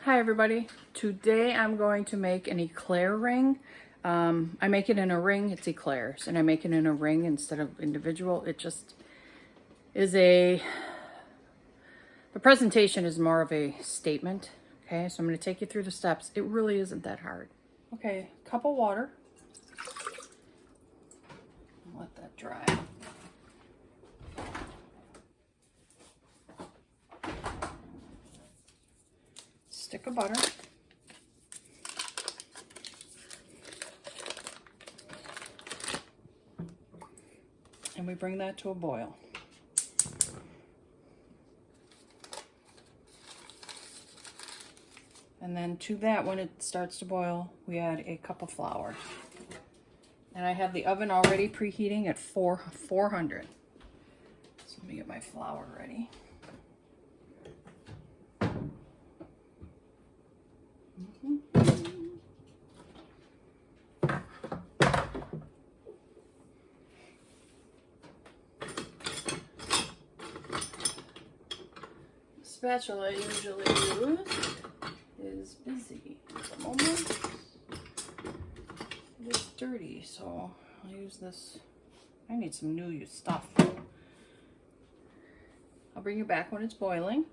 Hi everybody. Today I'm going to make an eclair ring. I make it in a ring, it's eclairs, and I make it in a ring instead of individual. It just is the presentation is more of a statement. Okay, so I'm going to take you through the steps. It really isn't that hard. Okay, cup of water. Let that dry. Stick of butter. And we bring that to a boil. And then to that, when it starts to boil, we add a cup of flour. And I have the oven already preheating at 400. So let me get my flour ready. The spatula I usually use is busy at the moment. It is dirty, so I'll use this. I need some new stuff. I'll bring you back when it's boiling.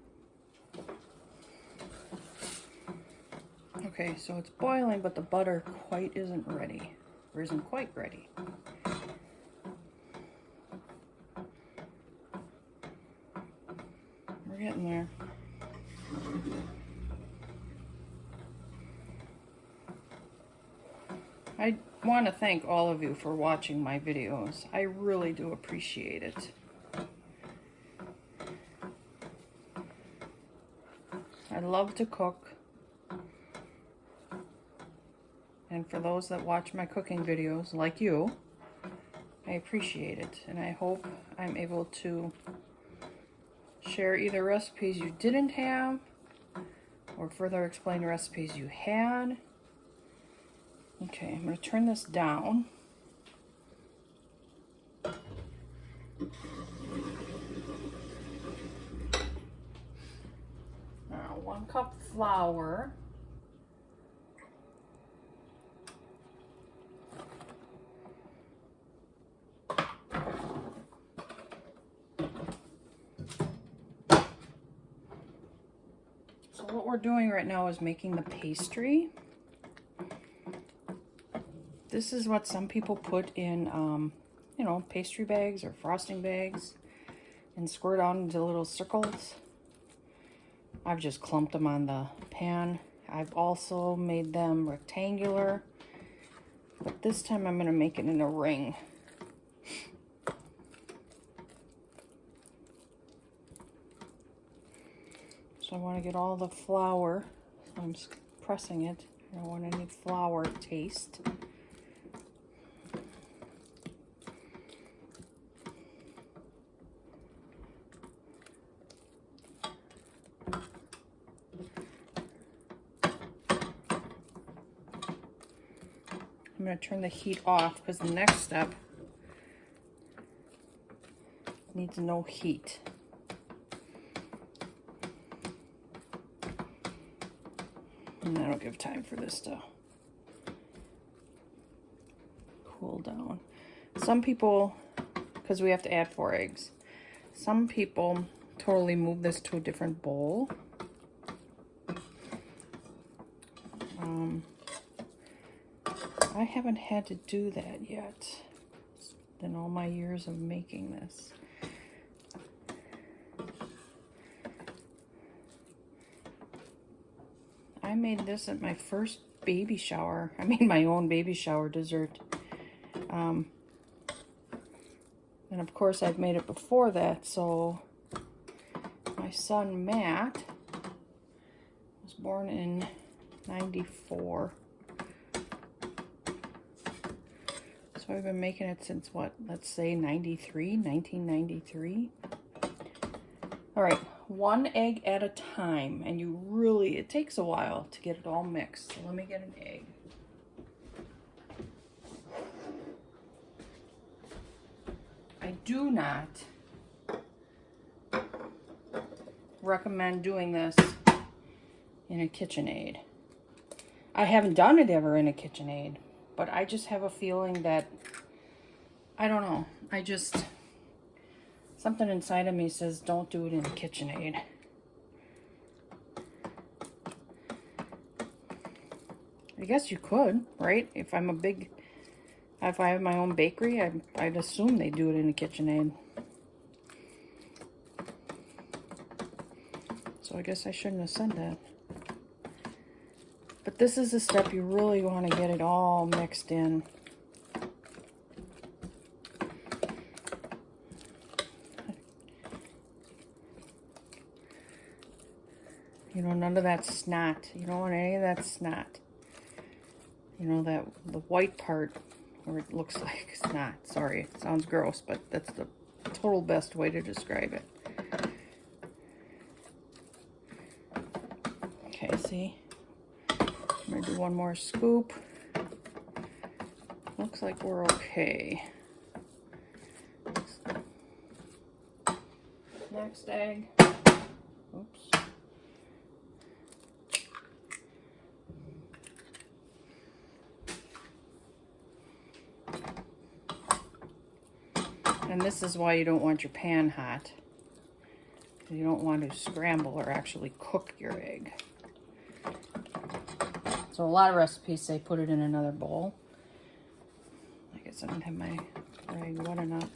Okay, so it's boiling, but the butter quite isn't ready, or isn't quite ready. We're getting there. I want to thank all of you for watching my videos. I really do appreciate it. I love to cook. And for those that watch my cooking videos, like you, I appreciate it. And I hope I'm able to share either recipes you didn't have or further explain recipes you had. Okay, I'm going to turn this down. Now, 1 cup flour. So what we're doing right now is making the pastry. This is what some people put in, you know, pastry bags or frosting bags and squirt out into little circles. I've just clumped them on the pan. I've also made them rectangular, but this time I'm going to make it in a ring. So I want to get all the flour, so I'm pressing it. I want any flour taste. I'm going to turn the heat off because the next step needs no heat. And that'll give time for this to cool down. Some people, because we have to add 4 eggs, some people totally move this to a different bowl. I haven't had to do that yet in all my years of making this. I made this at my first baby shower. I made my own baby shower dessert. And of course I've made it before that, so my son Matt was born in 94. So I've been making it since what, let's say 1993. All right, 1 egg at a time, and you really, it takes a while to get it all mixed. So let me get an egg. I do not recommend doing this in a KitchenAid. I haven't done it ever in a KitchenAid, but I just have a feeling that, I don't know, something inside of me says don't do it in a KitchenAid. I guess you could, right? If I have my own bakery, I'd assume they do it in a KitchenAid. So I guess I shouldn't have said that. But this is a step you really want to get it all mixed in. You know, none of that snot. You don't want any of that snot. You know, the white part where it looks like snot. Sorry, it sounds gross, but that's the total best way to describe it. Okay, see? I'm going to do one more scoop. Looks like we're okay. Next egg. Oops. And this is why you don't want your pan hot. You don't want to scramble or actually cook your egg. So a lot of recipes say put it in another bowl. I guess I don't have my rag wet enough.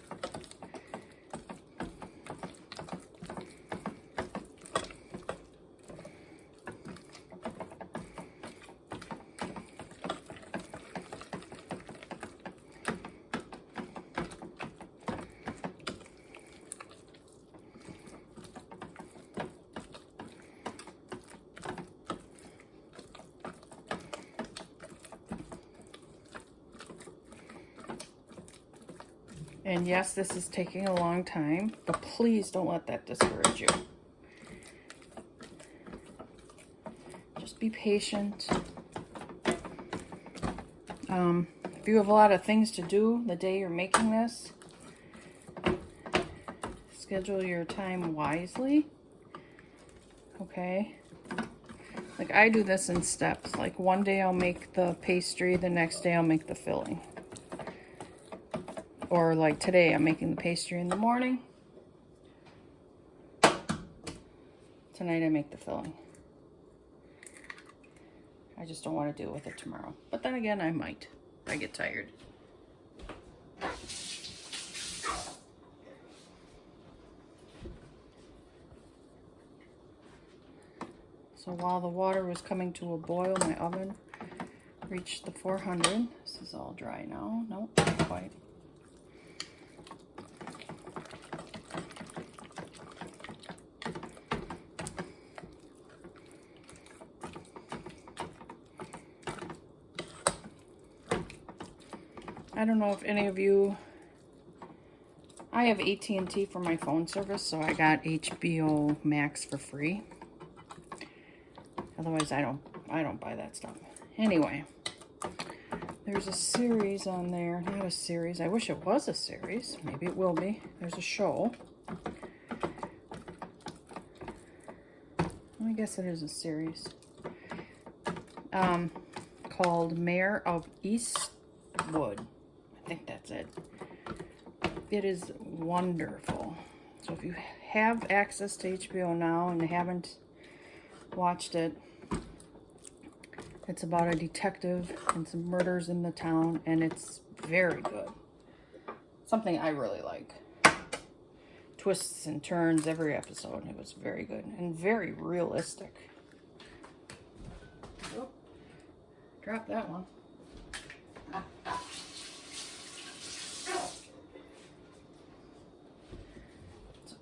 And yes, this is taking a long time, but please don't let that discourage you. Just be patient. If you have a lot of things to do the day you're making this, schedule your time wisely. Okay? Like I do this in steps. Like one day I'll make the pastry, the next day I'll make the filling. Or like today, I'm making the pastry in the morning. Tonight I make the filling. I just don't want to deal with it tomorrow. But then again, I might. I get tired. So while the water was coming to a boil, my oven reached the 400. This is all dry now. Nope, not quite. I don't know if any of you, I have AT&T for my phone service, so I got HBO Max for free. Otherwise, I don't buy that stuff. Anyway, there's a series on there. Not a series. I wish it was a series. Maybe it will be. There's a show. I guess it is a series. Called Mayor of Eastwood. I think that's it. It is wonderful. So if you have access to HBO now and you haven't watched it, it's about a detective and some murders in the town, and it's very good. Something I really like. Twists and turns every episode. It was very good and very realistic. Oh, drop that one.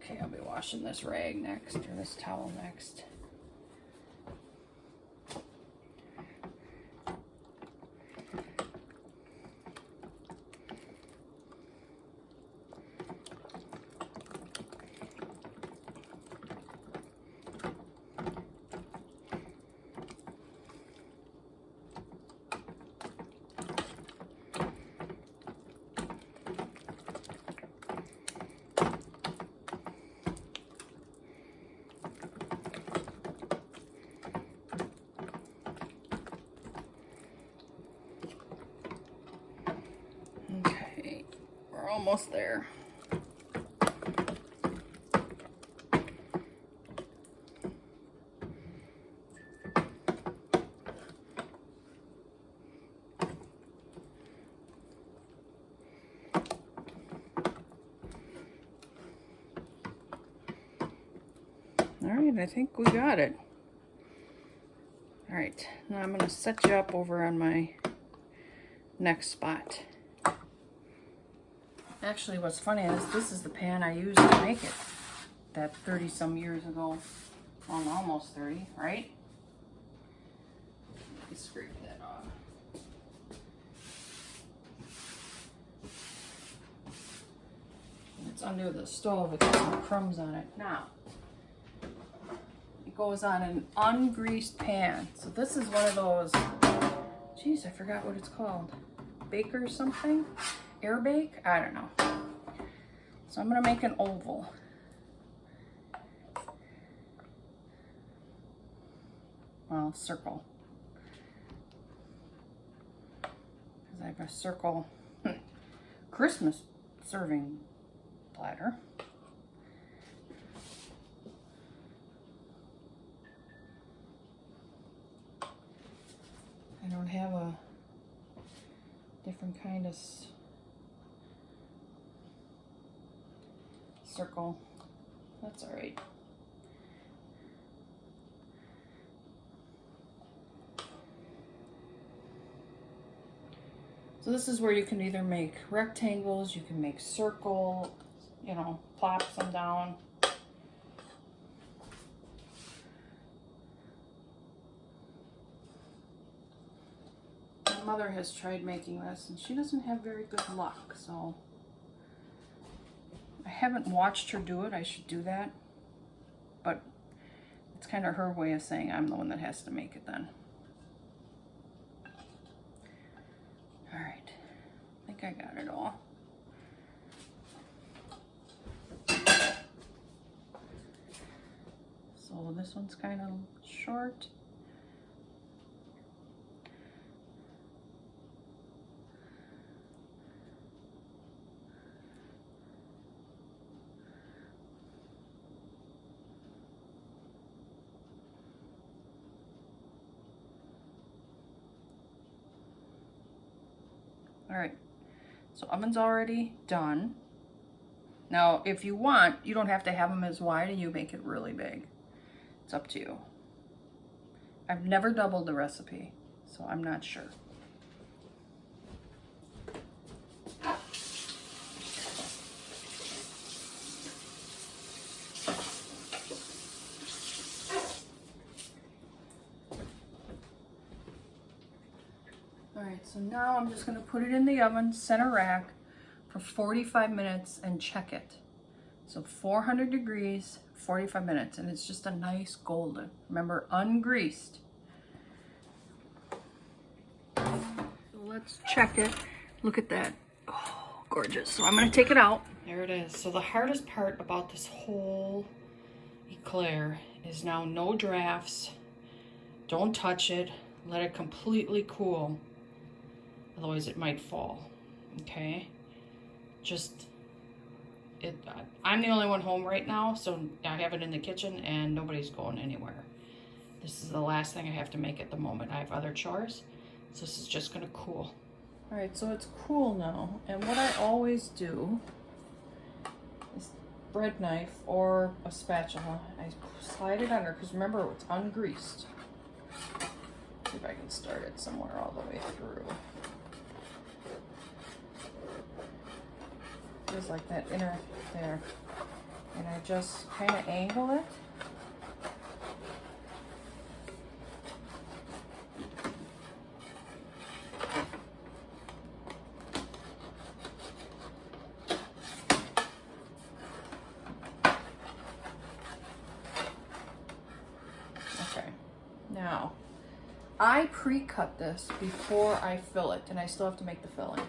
Okay, I'll be washing this rag next, or this towel next. almost there. All right, I think we got it. All right, now I'm gonna set you up over on my next spot. Actually, what's funny is this is the pan I used to make it that 30 some years ago. Well, almost 30, right? Let me scrape that off. It's under the stove, it got some crumbs on it. Now, it goes on an ungreased pan. So this is one of those, geez, I forgot what it's called. Baker something? Air bake? I don't know. So I'm gonna make an oval. Well, circle. Because I have a circle Christmas serving platter. I don't have a different kind of circle. That's all right. So this is where you can either make rectangles, you can make circle, you know, plop some down. My mother has tried making this and she doesn't have very good luck, so I haven't watched her do it. I should do that, but it's kind of her way of saying I'm the one that has to make it then. All right, I think I got it all. So this one's kind of short. All right, so oven's already done. Now, if you want, you don't have to have them as wide and you make it really big. It's up to you. I've never doubled the recipe, so I'm not sure. Alright, so now I'm just going to put it in the oven, center rack, for 45 minutes and check it. So 400 degrees, 45 minutes, and it's just a nice golden. Remember, ungreased. So let's check it. Look at that. Oh, gorgeous. So I'm going to take it out. There it is. So the hardest part about this whole eclair is now no drafts. Don't touch it. Let it completely cool. Otherwise it might fall. Okay? Just, I'm the only one home right now, so I have it in the kitchen and nobody's going anywhere. This is the last thing I have to make at the moment. I have other chores, so this is just gonna cool. All right, so it's cool now, and what I always do is bread knife or a spatula. I slide it under, because remember, it's ungreased. See if I can start it somewhere all the way through. There's like that inner there. And I just kind of angle it. Okay, now I pre-cut this before I fill it, and I still have to make the filling.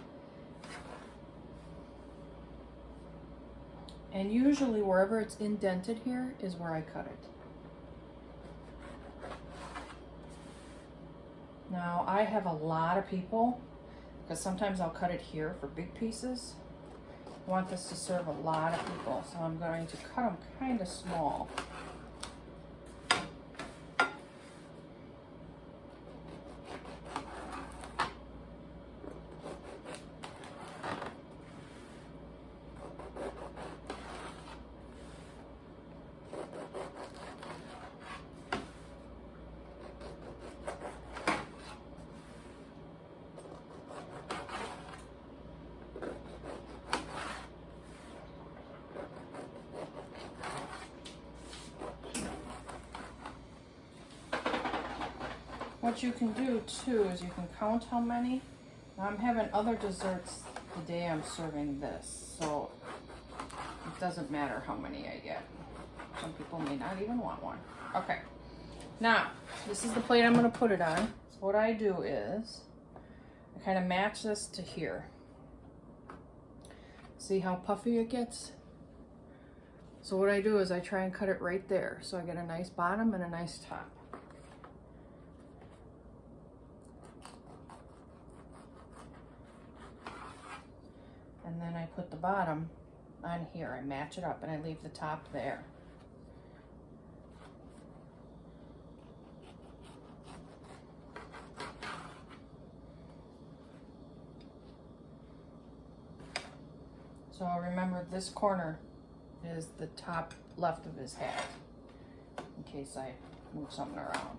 And usually wherever it's indented here is where I cut it. Now I have a lot of people, because sometimes I'll cut it here for big pieces. I want this to serve a lot of people, so I'm going to cut them kind of small. What you can do too is you can count how many. Now I'm having other desserts the day I'm serving this, so it doesn't matter how many I get. Some people may not even want one. Okay, now this is the plate I'm going to put it on. So what I do is I kind of match this to here. See how puffy it gets? So what I do is I try and cut it right there, so I get a nice bottom and a nice top. And then I put the bottom on here. I match it up and I leave the top there. So remember, this corner is the top left of his hat, in case I move something around.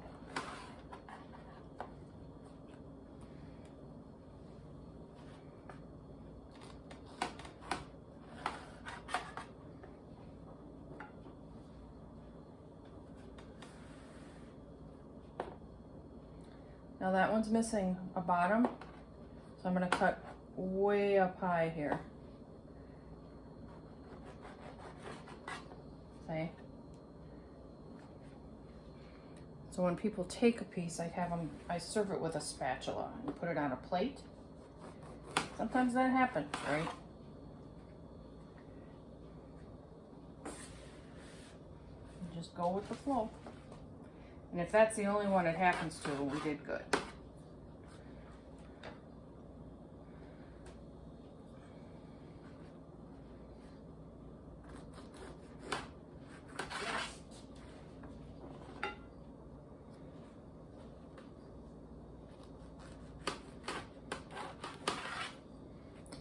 Now that one's missing a bottom, so I'm going to cut way up high here. See? So when people take a piece, I serve it with a spatula and put it on a plate. Sometimes that happens, right? You just go with the flow. And if that's the only one it happens to, we did good.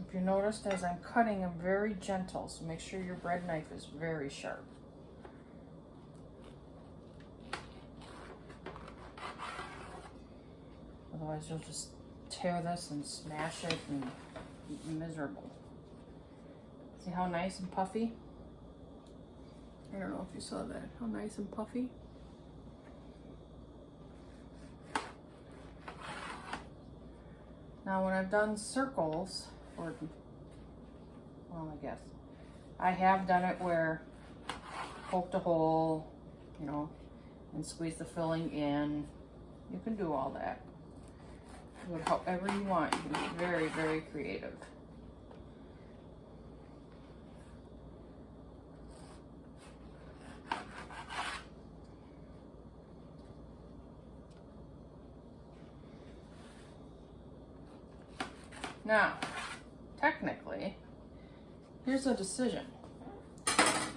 If you noticed, as I'm cutting, I'm very gentle, so make sure your bread knife is very sharp. Otherwise you'll just tear this and smash it and be miserable. See how nice and puffy? I don't know if you saw that. How nice and puffy? Now when I've done circles, or, well, I guess, I have done it where poked a hole, you know, and squeeze the filling in. You can do all that. Do it however you want. You can be very, very creative. Now, technically, here's a decision.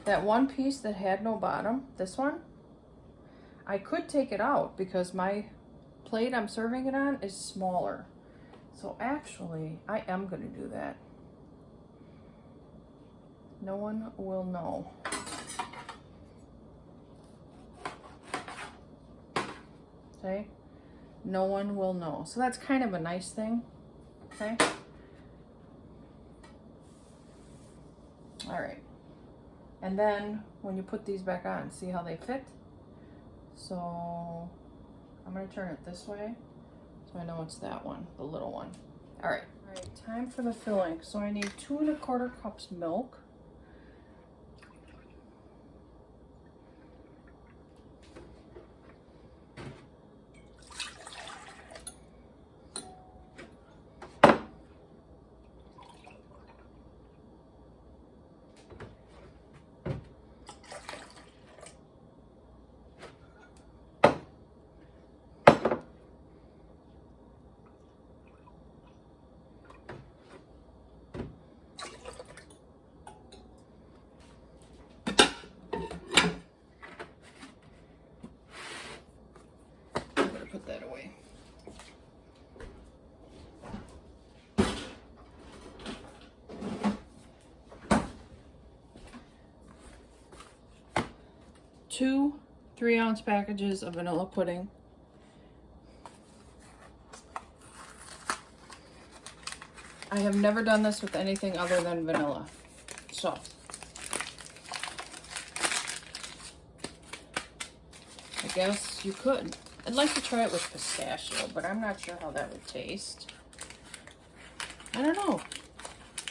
That one piece that had no bottom, this one, I could take it out because my plate I'm serving it on is smaller. So actually, I am going to do that. No one will know. Okay? No one will know. So that's kind of a nice thing. Okay? All right. And then when you put these back on, see how they fit? So I'm going to turn it this way so I know it's that one, the little one. All right. All right, time for the filling. So I need 2 1/4 cups milk. put that away. Two 3-ounce packages of vanilla pudding. I have never done this with anything other than vanilla. So, I guess you could. I'd like to try it with pistachio, but I'm not sure how that would taste. I don't know.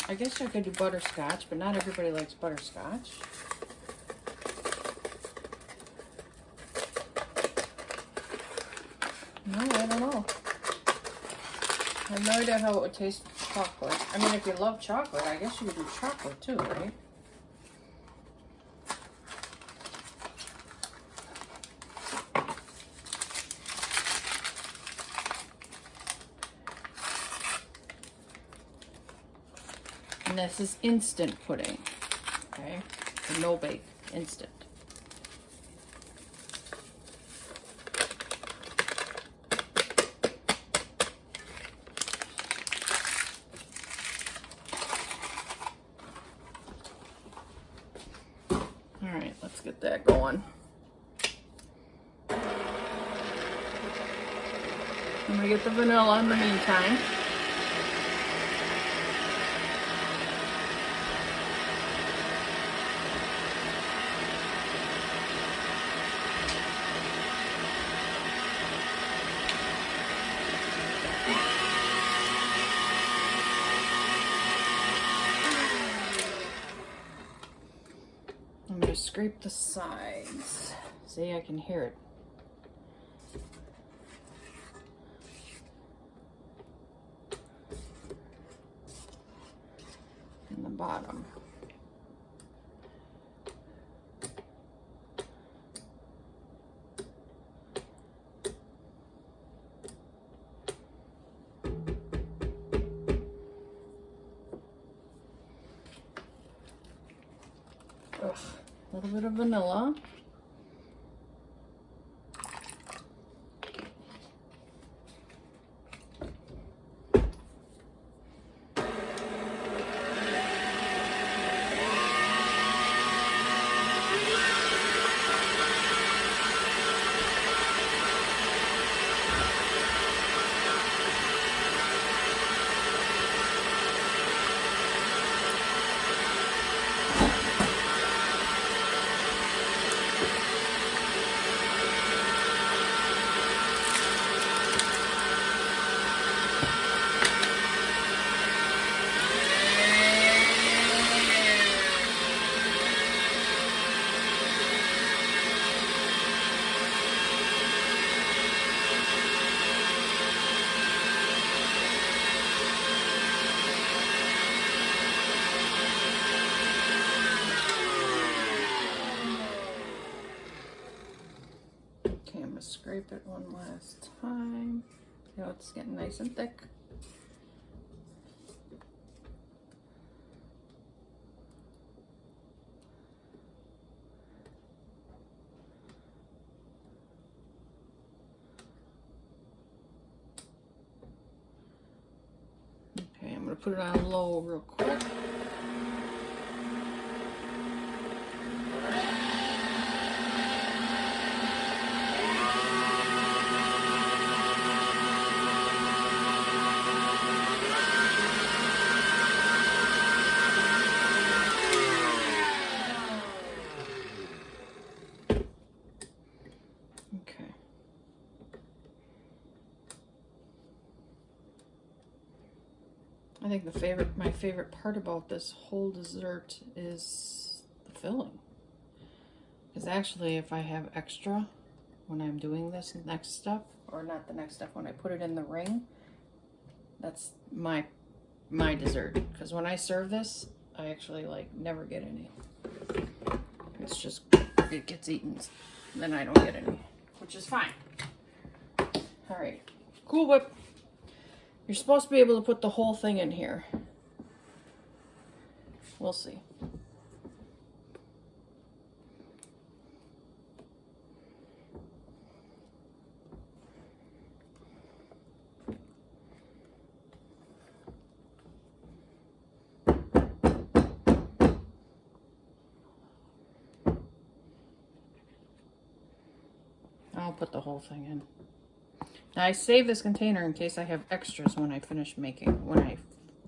I guess I could do butterscotch, but not everybody likes butterscotch. No, I don't know. I have no idea how it would taste with chocolate. I mean, if you love chocolate, I guess you could do chocolate too, right? And this is instant pudding, okay? No bake, instant. All right, let's get that going. I'm gonna get the vanilla in the meantime. I'm going to scrape the sides. See, I can hear it. And the bottom. Ugh, a little bit of vanilla. Scrape it one last time. See how it's getting nice and thick. Okay, I'm going to put it on low real quick. I think my favorite part about this whole dessert is the filling. Because actually, if I have extra when I'm doing this next step, or not the next step, when I put it in the ring, that's my dessert. Because when I serve this, I actually like never get any. It's just, it gets eaten, then I don't get any, which is fine. All right, Cool Whip. You're supposed to be able to put the whole thing in here. We'll see. won't put the whole thing in. Now I save this container in case I have extras when I finish making, when I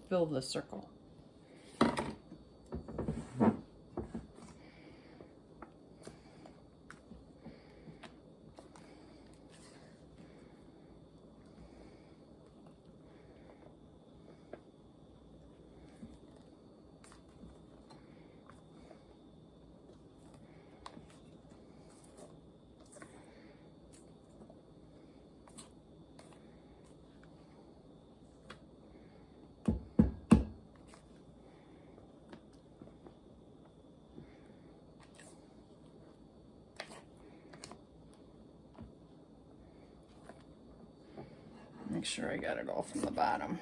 fill the circle. Make sure I got it all from the bottom.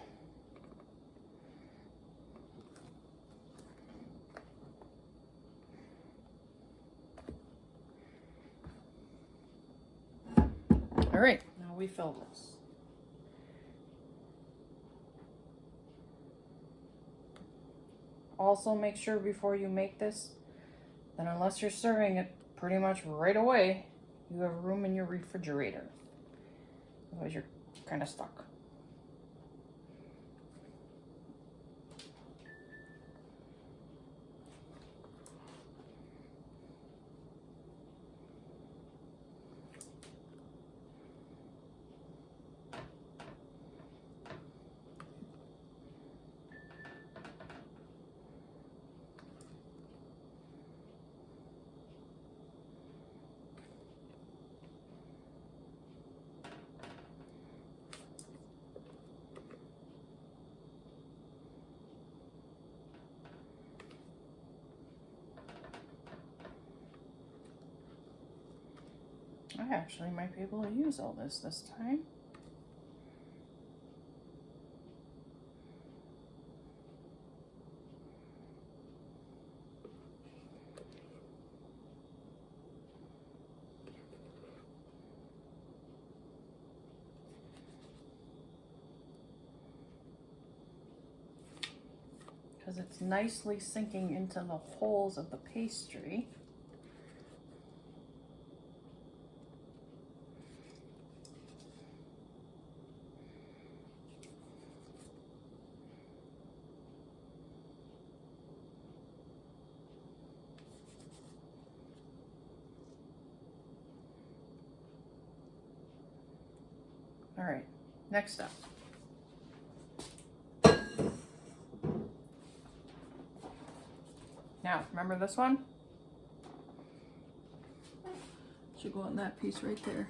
All right, now we fill this. Also make sure before you make this that unless you're serving it pretty much right away, you have room in your refrigerator. Otherwise you're kind of stuck. I actually might be able to use all this time. Because it's nicely sinking into the holes of the pastry. All right, next step. Now, remember this one? Should go on that piece right there.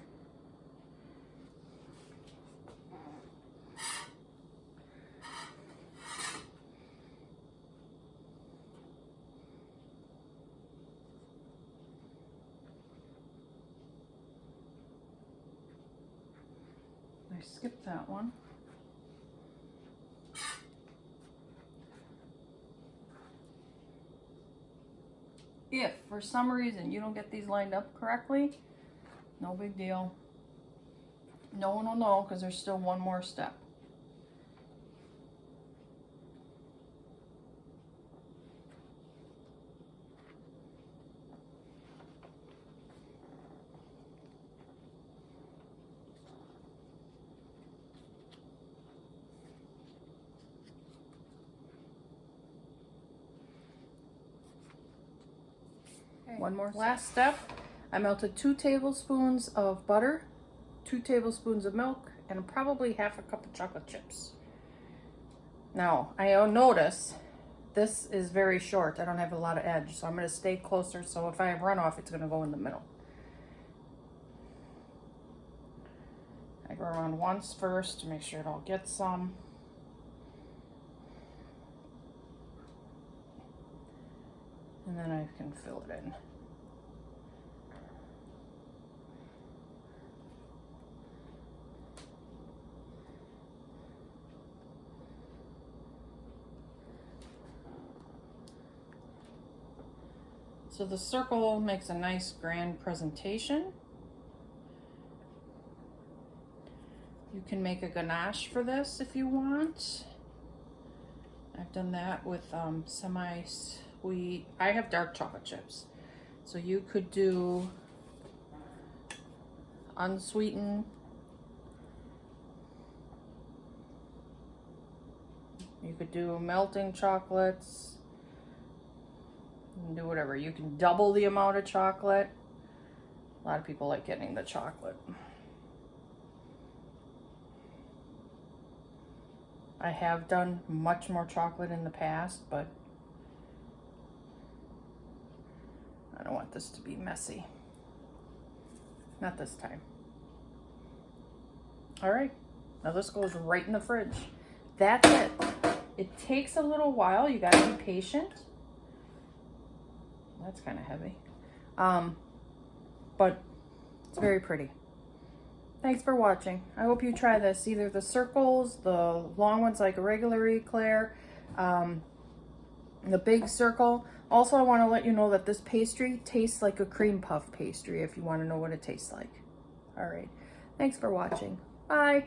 I skipped that one. If for some reason you don't get these lined up correctly, no big deal. No one will know because there's still one more step. One more last step. I melted 2 tablespoons of butter, 2 tablespoons of milk, and probably half a cup of chocolate chips. Now, I'll notice this is very short. I don't have a lot of edge, so I'm going to stay closer. So if I have runoff, it's going to go in the middle. I go around once first to make sure it all gets some. And then I can fill it in. So the circle makes a nice grand presentation. You can make a ganache for this if you want. I've done that with semi-sweet. I have dark chocolate chips. So you could do unsweetened. You could do melting chocolates. You can do whatever. You can double the amount of chocolate. A lot of people like getting the chocolate. I have done much more chocolate in the past, but I don't want this to be messy. Not this time. All right, now this goes right in the fridge. That's it. It takes a little while. You gotta be patient. That's kind of heavy. But it's very pretty. Thanks for watching. I hope you try this. Either the circles, the long ones like a regular eclair, the big circle. Also, I want to let you know that this pastry tastes like a cream puff pastry if you want to know what it tastes like. All right. Thanks for watching. Bye.